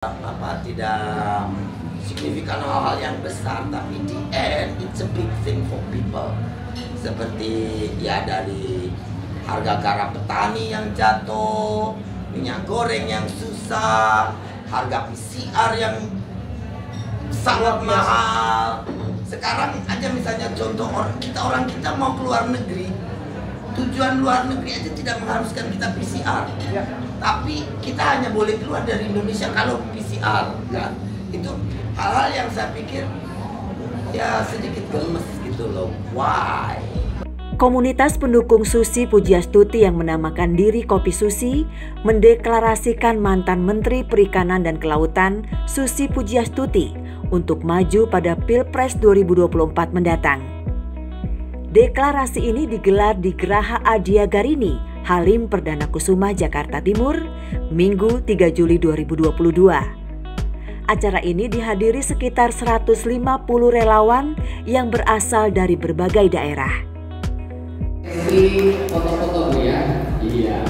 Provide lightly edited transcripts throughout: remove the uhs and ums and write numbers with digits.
tidak signifikan hal-hal yang besar, tapi di end it's a big thing for people. Seperti ya dari harga garam petani yang jatuh, minyak goreng yang susah, harga PCR yang sangat mahal. Sekarang aja misalnya contoh orang kita mau keluar negeri, tujuan luar negeri aja tidak mengharuskan kita PCR. Ya. Tapi kita hanya boleh keluar dari Indonesia kalau PCR, kan? Itu hal-hal yang saya pikir ya sedikit gemes gitu loh. Why? Komunitas pendukung Susi Pujiastuti yang menamakan diri Kopi Susi mendeklarasikan mantan Menteri Perikanan dan Kelautan Susi Pujiastuti untuk maju pada Pilpres 2024 mendatang. Deklarasi ini digelar di Geraha Adia Garini, Halim Perdana Kusuma, Jakarta Timur, Minggu 3 Juli 2022. Acara ini dihadiri sekitar 150 relawan yang berasal dari berbagai daerah. Foto-foto ya. Iya.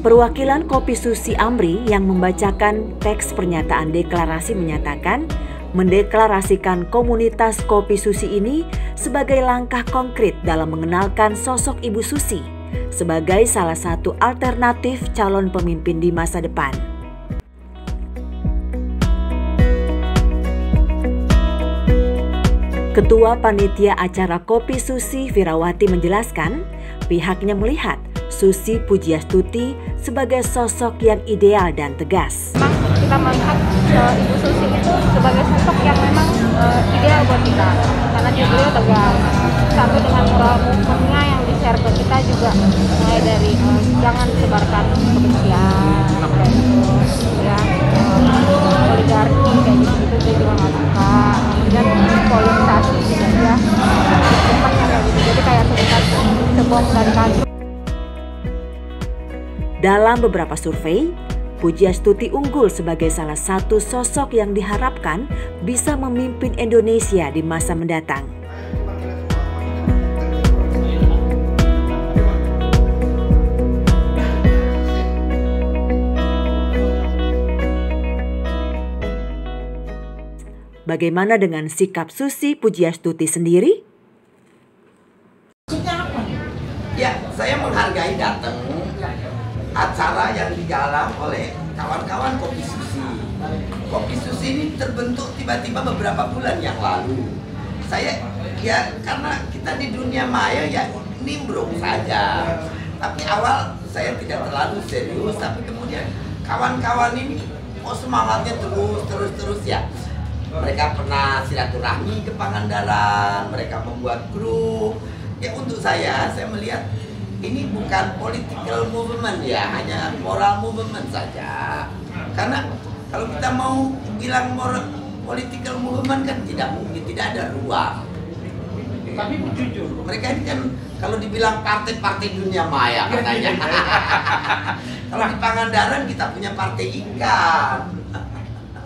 Perwakilan Kopi Susi Amri yang membacakan teks pernyataan deklarasi menyatakan mendeklarasikan komunitas Kopi Susi ini sebagai langkah konkret dalam mengenalkan sosok Ibu Susi sebagai salah satu alternatif calon pemimpin di masa depan. Ketua Panitia Acara Kopi Susi Firawati menjelaskan, pihaknya melihat Susi Pujiastuti sebagai sosok yang ideal dan tegas. Memang kita melihat Ibu Susi itu sebagai sosok yang memang ideal buat kita, karena beliau tegas. Satu dengan moral movementnya yang di-share ke kita juga, mulai dari jangan sebarkan kebencian, kayak gitu, ya, oligarki kayak gitu dia juga nggak suka. Kemudian politisasi juga ya, tempatnya kayak gitu. Jadi kayak sebentar sebom dari kayu. Dalam beberapa survei, Pujiastuti unggul sebagai salah satu sosok yang diharapkan bisa memimpin Indonesia di masa mendatang. Bagaimana dengan sikap Susi Pujiastuti sendiri? Ya, saya menghargai datang acara yang digalang oleh kawan-kawan Kopi Susi. Kopi Susi ini terbentuk tiba-tiba beberapa bulan yang lalu. Saya ya karena kita di dunia maya ya nimbrung saja. Tapi awal saya tidak terlalu serius, tapi kemudian kawan-kawan ini semangatnya terus ya. Mereka pernah silaturahmi ke Pangandaran, mereka membuat grup. Ya untuk saya melihat ini bukan political movement ya, hanya moral movement saja. Karena kalau kita mau bilang moral political movement kan tidak mungkin, tidak ada ruang. Tapi jujur, mereka ini kan kalau dibilang partai-partai dunia maya katanya. Kalau di Pangandaran kita punya partai ikan.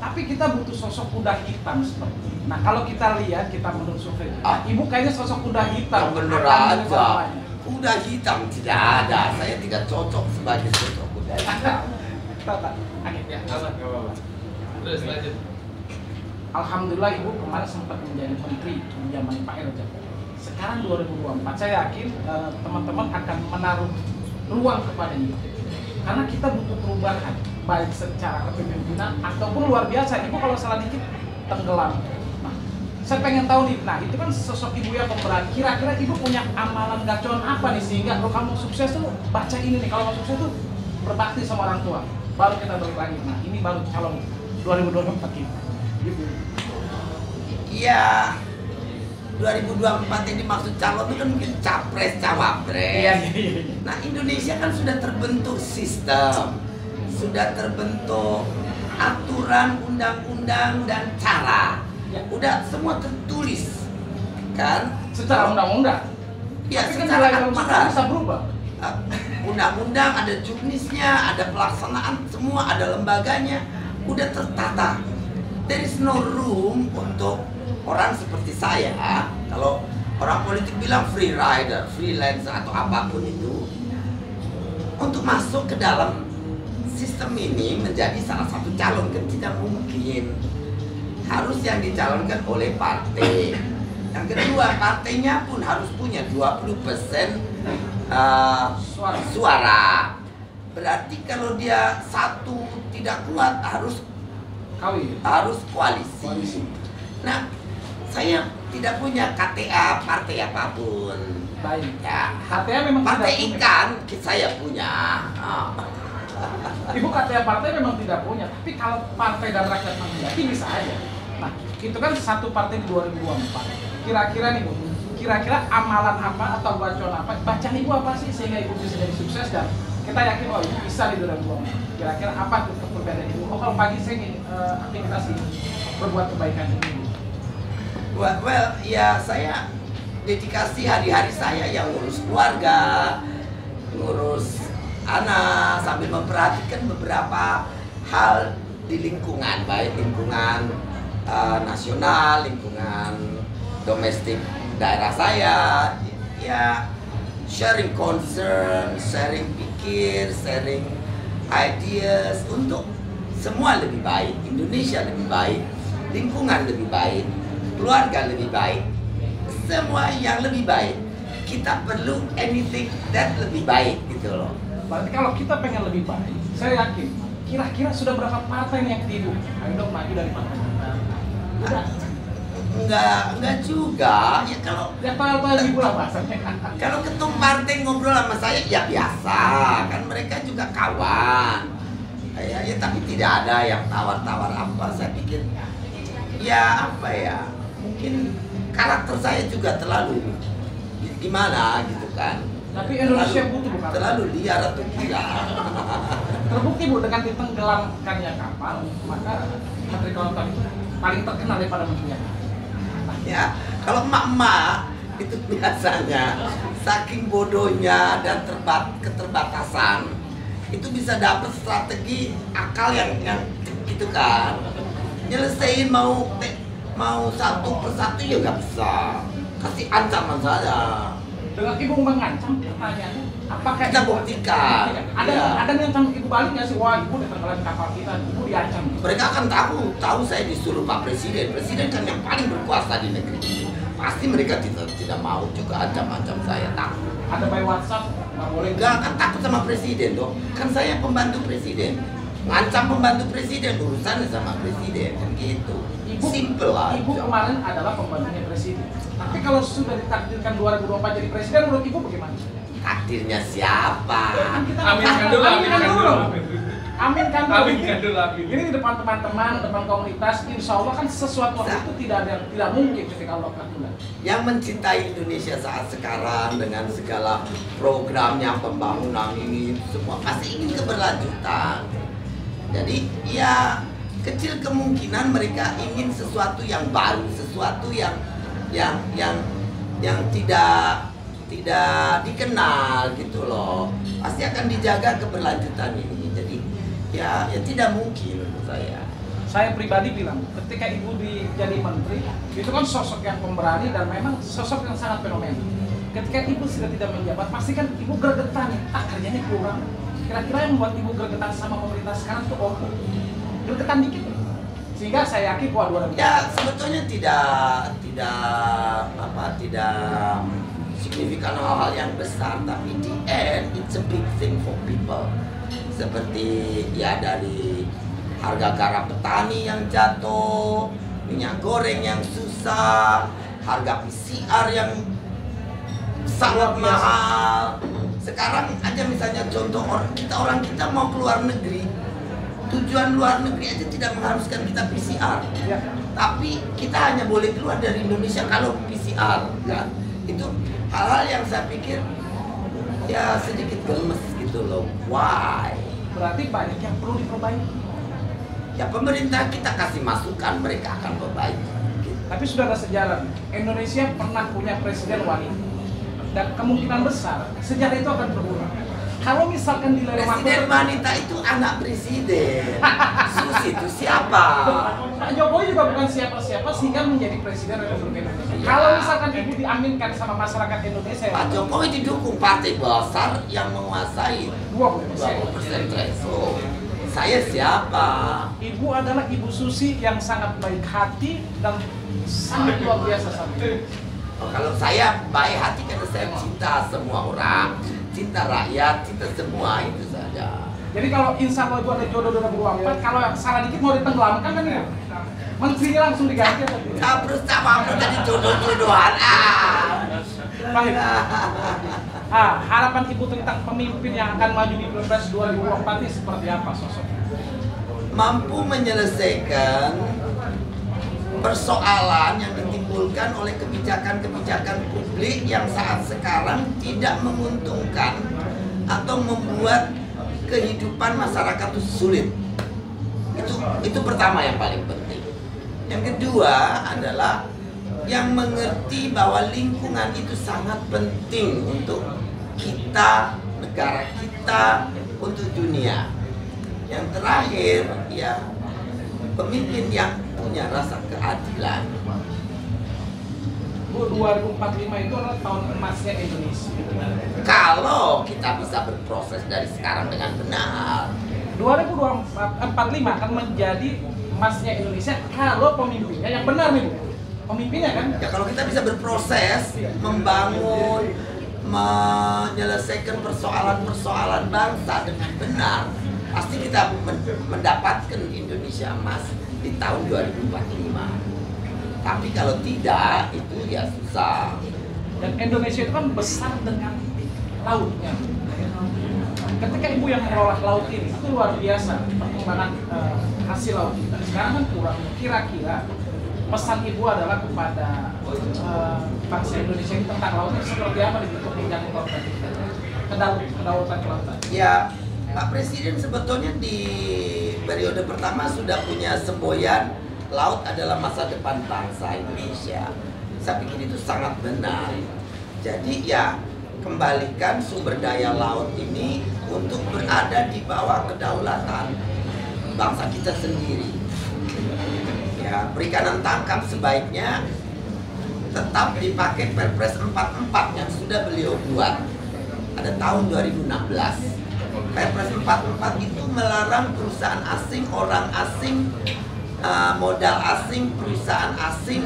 tapi kita butuh sosok kuda hitam seperti ini. Nah kalau kita lihat, kita menurut survei, Ibu kayaknya sosok kuda hitam. Bener aja. Kuda hitam tidak ada, saya tidak cocok sebagai sosok kuda hitam. Terus lanjut. Alhamdulillah Ibu kemarin sempat menjadi menteri di zaman Pak Erja. Sekarang 2024, saya yakin teman-teman akan menaruh ruang kepada Ibu. Karena kita butuh perubahan, baik secara kepemimpinan ataupun luar biasa. Ibu kalau salah dikit tenggelam. Nah, saya pengen tahu nih, nah itu kan sosok Ibu yang pemberani. Kira-kira Ibu punya amalan gacoan apa nih sehingga kalau kamu sukses tuh baca ini nih, kalau kamu sukses tuh berbakti sama orang tua. Baru kita balik lagi. Nah ini baru calon 2024 kita. Ibu. Iya. 2024 ini maksud calon itu kan mungkin capres, cawapres. Iya. Nah Indonesia kan sudah terbentuk sistem, sudah terbentuk aturan, undang-undang dan cara. Ya, udah semua tertulis, kan? Secara undang-undang. Ya, tapi secara kan aturan bisa berubah. Undang-undang ada juknisnya, ada pelaksanaan, semua ada lembaganya, udah tertata. There is no room untuk orang seperti saya. Kalau orang politik bilang free rider, freelance atau apapun itu, untuk masuk ke dalam sistem ini menjadi salah satu calon kan tidak mungkin. Harus yang dicalonkan oleh partai. Yang kedua, partainya pun harus punya 20% suara. Berarti kalau dia satu tidak kuat harus koalisi. Nah, saya tidak punya KTA partai apapun. Baik. Ya, KTA memang partai tidak ikan saya punya. Ibu KTA partai memang tidak punya, tapi kalau Partai dan Rakyat Menghendaki bisa aja. Nah, itu kan satu partai di 2024. Kira-kira nih Bu, kira-kira amalan apa atau bacaan apa, bacaan Ibu apa sih sehingga Ibu bisa jadi sukses dan kita yakin oh Ibu bisa di 2024. Kira-kira apa tuh perbedaan Ibu? Oh kalau pagi saya ingin aktivitas ini berbuat kebaikan ini. Well, ya saya dedikasi hari-hari saya yang ngurus keluarga, ngurus anak sambil memperhatikan beberapa hal di lingkungan, baik lingkungan nasional, lingkungan domestik daerah saya, ya sharing concern, sharing pikir, sharing ideas untuk semua lebih baik, Indonesia lebih baik, lingkungan lebih baik, keluarga lebih baik, semua yang lebih baik. Kita perlu anything that lebih baik gitu loh. Berarti kalau kita pengen lebih baik, saya yakin kira-kira sudah berapa partai yang Ibu ayo dong maju dari partai kita? Udah. Enggak juga. Ya kalau Ibu lah bahasanya. Kalau ketum partai ngobrol sama saya ya biasa, kan mereka juga kawan. Ya tapi tidak ada yang tawar-tawar apa. Saya pikir ya apa ya, mungkin karakter saya juga terlalu gimana gitu kan. Tapi Indonesia butuh bukan? Terlalu liar atau gila. Terbukti Bu dengan ditenggelamkannya kapal, maka Menteri Kelautan itu paling terkenal daripada menterinya. Ya, kalau emak-emak itu biasanya saking bodohnya dan keterbatasan itu bisa dapat strategi akal yang gitu kan. Nyelesain mau satu persatu ya nggak bisa. Kasih ancaman saja. Dengan Ibu mengancam pertanyaannya, apakah Kita buktikan. Ada yang ancam Ibu balik nggak sih? Wah Ibu udah tenggelam kapal kita, Ibu diancam. Mereka akan tahu saya disuruh Pak Presiden. Presiden kan yang paling berkuasa di negeri ini. Pasti mereka tidak mau juga ancam-ancam saya, takut. Ada by WhatsApp, nggak boleh. Enggak, kan takut sama presiden dong. Kan saya pembantu presiden. Ngancam pembantu presiden, urusannya sama presiden kan gitu. Simple lah. Ibu kemarin adalah pembantunya presiden. Tapi kalau sudah ditakdirkan 2024 jadi presiden, menurut Ibu bagaimana? Takdirnya siapa? Aminkan dulu. Ini di depan teman-teman, depan komunitas, insya Allah kan sesuatu itu tidak mungkin ketika Allah kabulkan. Yang mencintai Indonesia saat sekarang dengan segala programnya pembangunan ini semua pasti ingin keberlanjutan. Jadi ya kecil kemungkinan mereka ingin sesuatu yang baru, sesuatu yang tidak dikenal gitu loh. Pasti akan dijaga keberlanjutan ini. Jadi ya tidak mungkin menurut saya. Saya pribadi bilang, ketika Ibu jadi menteri, itu kan sosok yang pemberani dan memang sosok yang sangat fenomenal. Ketika Ibu sudah tidak menjabat, pasti kan Ibu gregetan, kerjanya kurang. Kira-kira yang membuat Ibu gregetan sama pemerintah sekarang tuh apa? Gregetan dikit. Sehingga saya yakin wah 2000. Ya sebetulnya tidak signifikan hal-hal yang besar, tapi di end it's a big thing for people. Seperti ya dari harga garam petani yang jatuh, minyak goreng yang susah, harga PCR yang sangat mahal. Sekarang aja misalnya contoh orang kita mau keluar negeri, tujuan luar negeri aja tidak mengharuskan kita PCR. Ya. Tapi kita hanya boleh keluar dari Indonesia kalau PCR kan. Itu hal-hal yang saya pikir ya sedikit gemes gitu loh. Why? Berarti banyak yang perlu diperbaiki. Ya pemerintah kita kasih masukan, mereka akan perbaiki. Tapi sudah ada sejarah. Indonesia pernah punya presiden wanita. Dan kemungkinan besar sejarah itu akan berulang. Kalau misalkan di Presiden wanita itu anak presiden. Susi itu siapa? Pak Jokowi juga bukan siapa-siapa sehingga menjadi presiden Republik Indonesia. Kalau misalkan Ibu diaminkan sama masyarakat Indonesia, Pak Jokowi didukung partai besar yang menguasai 20% 20% threshold. Saya siapa? Ibu adalah Ibu Susi yang sangat baik hati dan sangat luar biasa sampai. Oh, kalau saya baik hati karena saya cinta semua orang, cinta rakyat, cinta semua, itu saja. Jadi kalau insya Allah Ibu ada jodoh 2024, kalau yang salah dikit mau ditenggelamkan kan ya? Menterinya langsung diganti atau tidak? Caprus jadi jodoh-jodohan. Baik. Harapan Ibu tentang pemimpin yang akan maju di Pilpres 2024 ini seperti apa sosoknya? Mampu menyelesaikan persoalan yang ditimbulkan oleh kebijakan-kebijakan publik yang saat sekarang tidak menguntungkan atau membuat kehidupan masyarakat itu sulit. Itu pertama yang paling penting. Yang kedua adalah yang mengerti bahwa lingkungan itu sangat penting untuk kita, negara kita, untuk dunia. Yang terakhir, ya, pemimpin yang punya rasa keadilan. 2045 itu adalah tahun emasnya Indonesia. Kalau kita bisa berproses dari sekarang dengan benar. 2045 akan menjadi emasnya Indonesia kalau pemimpinnya yang benar nih. Pemimpinnya kan? Ya kalau kita bisa berproses, membangun, menyelesaikan persoalan-persoalan bangsa dengan benar, pasti kita mendapatkan Indonesia emas di tahun 2045. Tapi kalau tidak, itu ya susah. Dan Indonesia itu kan besar dengan lautnya. Ketika Ibu yang mengelola laut ini, itu luar biasa perkembangan hasil laut kita. Sekarang kan kurang, kira-kira pesan Ibu adalah kepada bangsa Indonesia ini tentang lautnya seperti apa untuk menjaga kelautan kita, kedaulatan kelautan. Ya, Pak Presiden sebetulnya di periode pertama sudah punya semboyan laut adalah masa depan bangsa Indonesia. Saya pikir itu sangat benar. Jadi ya, kembalikan sumber daya laut ini untuk berada di bawah kedaulatan bangsa kita sendiri. Ya, perikanan tangkap sebaiknya tetap dipakai Perpres 44 yang sudah beliau buat pada tahun 2016. Perpres 44 itu melarang perusahaan asing, orang asing, modal asing, perusahaan asing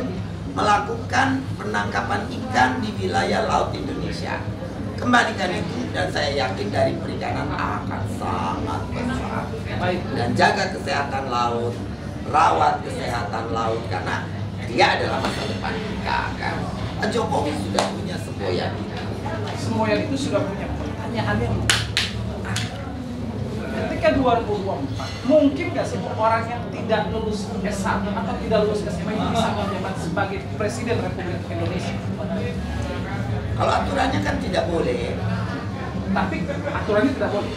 melakukan penangkapan ikan di wilayah laut Indonesia. Kembalikan itu dan saya yakin dari perikanan akan sangat besar. Dan jaga kesehatan laut, rawat kesehatan laut karena dia adalah masa depan kita kan. Pak Jokowi sudah punya semboyan itu. Semboyan itu sudah punya pertanyaannya. Ketika 2024, mungkin nggak sih orang yang tidak lulus S1 atau tidak lulus SMA ini bisa menjabat sebagai Presiden Republik Indonesia? Kalau aturannya kan tidak boleh. Tapi aturannya tidak boleh.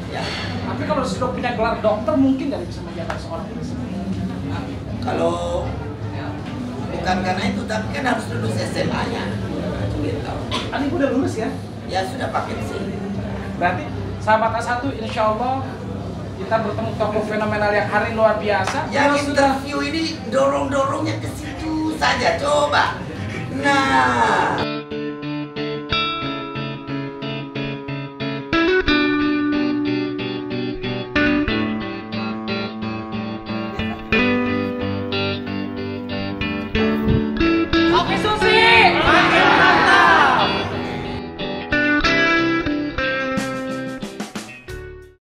Ya. Tapi kalau sudah punya gelar dokter mungkin nggak bisa menjabat seorang presiden. Kalau bukan karena itu, tapi kan harus lulus SMA-nya. Gitu. Kan Ibu udah lulus ya? Ya sudah pakai sini. Berarti sahabat A1 insya Allah kita bertemu tokoh fenomenal yang hari luar biasa. Yang Kalau sudah interview ini dorong-dorongnya ke situ saja, coba. Nah.